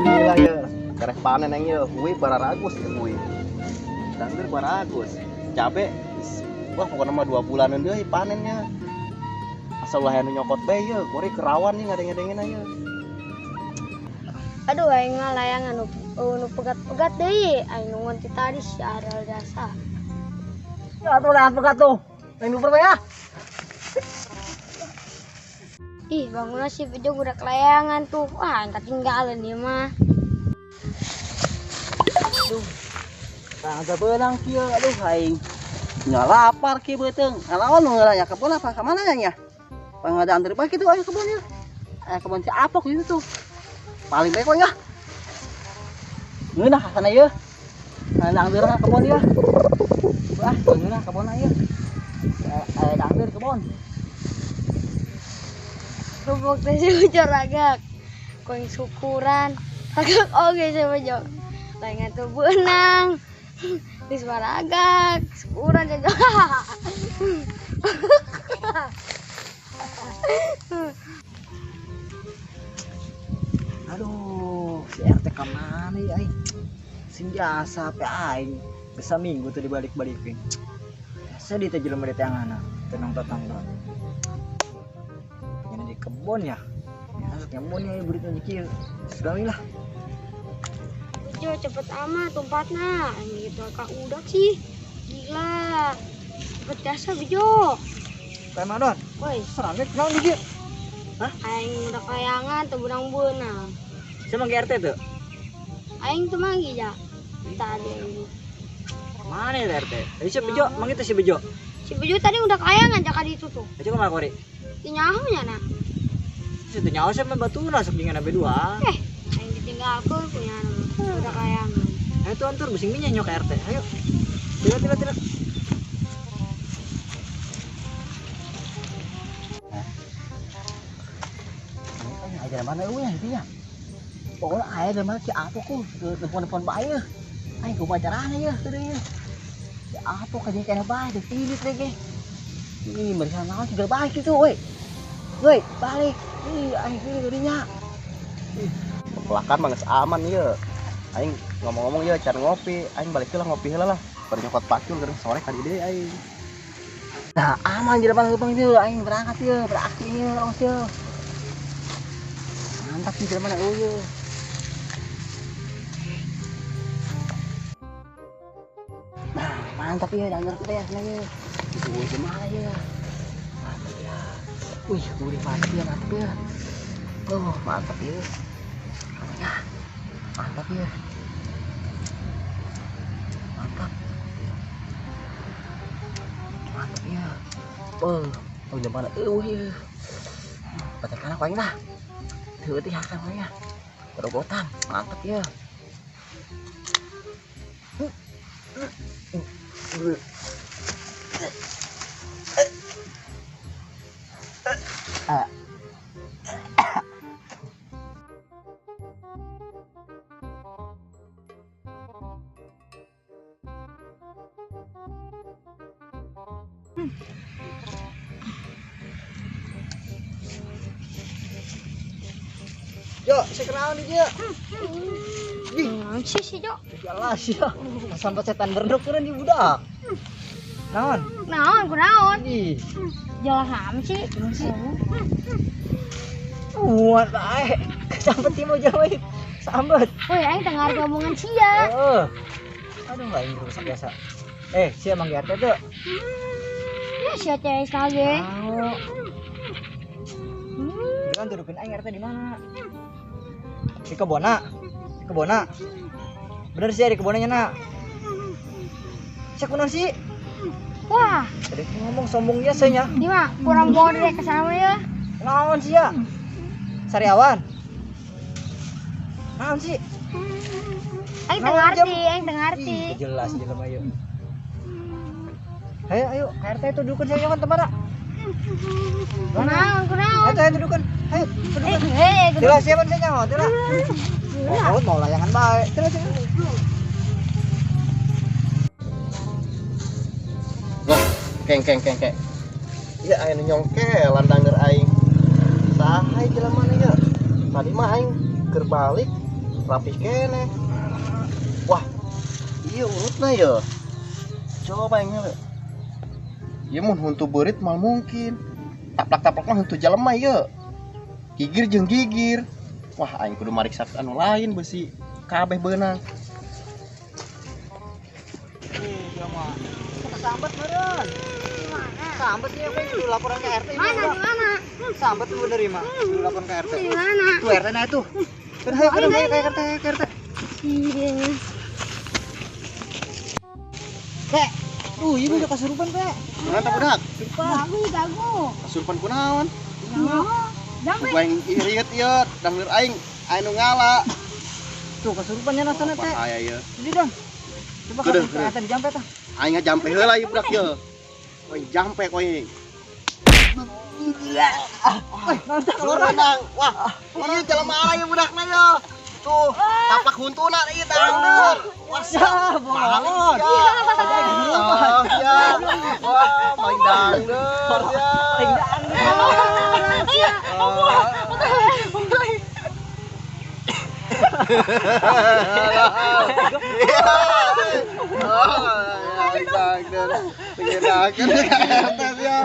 Inilah ya, karek panen yang ya, hui bararagus ya hui. Dangdir baragus. Cabe, wah pokoknya mah 2 bulanan deh panennya. Asal lah yang nyokot bae ya, kori kerawan nih ngadeng-ngadengin aja. Aduh, aing mah layangan nu pegat-pegat deui, aing nungun ti tadi siaral jasa. Ya tuh lahan pegat tuh. Main duper ya. Ih, bangunlah si Bejo udah kelayangan tuh. Wah, aing ketinggalan dia mah. Aduh. Tangga benang kieu aduh aing. Nya lapar kieu beuteung. Ngalawan nu ngeulanya kebon apa ka mana nya? Pangadaan dari pagi tuh ayo kebon ya. Kebon si apok itu tuh. Paling baik kok ya. Ngeunah ka sana ye. Dangdir ka kebon ya. Wah, ngeunah kebon aja. Dangdir kebon. Rubuk teh si Bejo ragak. Koing syukuran. Ragak oge si Bejo. Layangan tuh benang. Dis ragak. Syukuran aja. Aduh, si RT kemana ya aing? Sing jasa pe aing. Bisa minggu tuh dibalik-balikin. Sedih teh jelema di tengahna, tenang tetangga. Ini di kebon ya. Masuk kebonnya ya berit kieu. Segala lah. Bejo cepet amat tumpatna. Anjing gitu kak udah sih. Gila. Cepet jasa Bejo. Kayak mana? Woi, Serang ke naon di dieu? aing udah kelayangan tuh benang-benang. Siapa ge RT tuh? Aing tuh manggi ya. Tadi ini. Mana ya RT? Tadi si Bejo, mang itu si Bejo. Si Bejo tadi udah kelayangan jaka di itu tuh. Aja kemana kori? Tinyahunya nah. Situ nyawa sama batuna sok dengan B2. Aing ditinggalkeun punya nama. Udah kelayangan. Ayo tuh antur bising minyak nyok RT. Ayo. Tidak. Aja mana lu ya intinya. Pokoknya ayah dari mana si apa ku telepon bae. Ayo ku pacaran ya teu deui. Si apa ka jeung kana bae teh tilit lagi. Ih, mereka naon juga baik itu, woi. Woi, balik. Ih, aing kieu dinya. Pelakan mah geus aman ya. Aing ngomong-ngomong ya can ngopi, aing balik lah ngopi heula lah. Pada nyokot pacul keur sore ka dieu aing. Nah, aman di depan lubang itu, aing berangkat ya, beraksi ya, awas ya. Mantap di depan ya. Nah, mantap ya, dangar kita ya, senang ya. Itu gimana ya? Mantap ya. Wih, gurih pasti ya, mantap ya. Oh, mantap ya. Ya, mantap ya. Mantap. Mantap ya. Oh, udah mana? Ya. Batakan aku lah. Tuh itu ya kan ya. Perogotan, mantap ya. Jo, saya kenal nih Jo. Si Jo. Jelas ya. Sampai setan berdok keren di budak. Naon? Naon kunaon? Ih, Jalan ham sih. muat bae. Sampai timo jauh. Sambet. Woi, aing tengah omongan sia. Aduh, enggak ini rusak biasa. Sia mang RT tuh. Ya sia cewek lagi. Tahu. Kan dudukin aing RT di mana? Di kebona. Di kebona. Bener sih di kebonanya nak. Cek bener sih. Wah, Tadi ngomong sombong ya saya. ini mah kurang bodoh deh kesana ya. Naon sih ya? Sariawan. Naon sih? Aing Naon tengah jam? arti, aing tengah arti. Ih, jelas jelas ayo. Ayo, RT itu dudukan saya kan teman. Kunaon. Ayo dudukan. Ayo, dudukan. Gede. Tila siapa saya nyawa, tila. Mau layangan baik. Tila. Wah, keng. Ya aing nyongkelan danger aing. Saha jelema ya? Tadi mah aing keur balik rapih kene. Wah, iya urutna ya. Coba aing heula. Ieu mun huntu beurit mal mungkin. Taplak-taplak mah huntu jelema ya. Gigir jeung gigir. Wah, aing kudu mariksa anu lain besi kabeh beunang. Sambat meureun. Sambat ya, Bang. Kudu laporan ke RT. Mana di mana? Sambat tuh nerima. Kudu laporan ke RT. Di mana? Tuh RT na itu. Kan hayu ke RT. Iya. Kek. Ieu udah kasurupan, Kek. Kunaon tah budak? Dagu. Kasurupan kunaon? Jambe. Aing irit ieu, dangeur aing anu ngala. Tuh kasurupannya nasana, Kek. Aya ieu. Jadi dong. Coba Kudu, ke RT dijampe tah. Aing jampe heula ieu budak ieu. Koe jampe koe. Keluar nang. Wah, ieu jelema ieu budakna ieu. Tuh, tapak huntuna ieu tangdeur. Wah, Bohong. ya. Wah, main dangdeur ya. Dangdeur. Pengen dangdeur ya.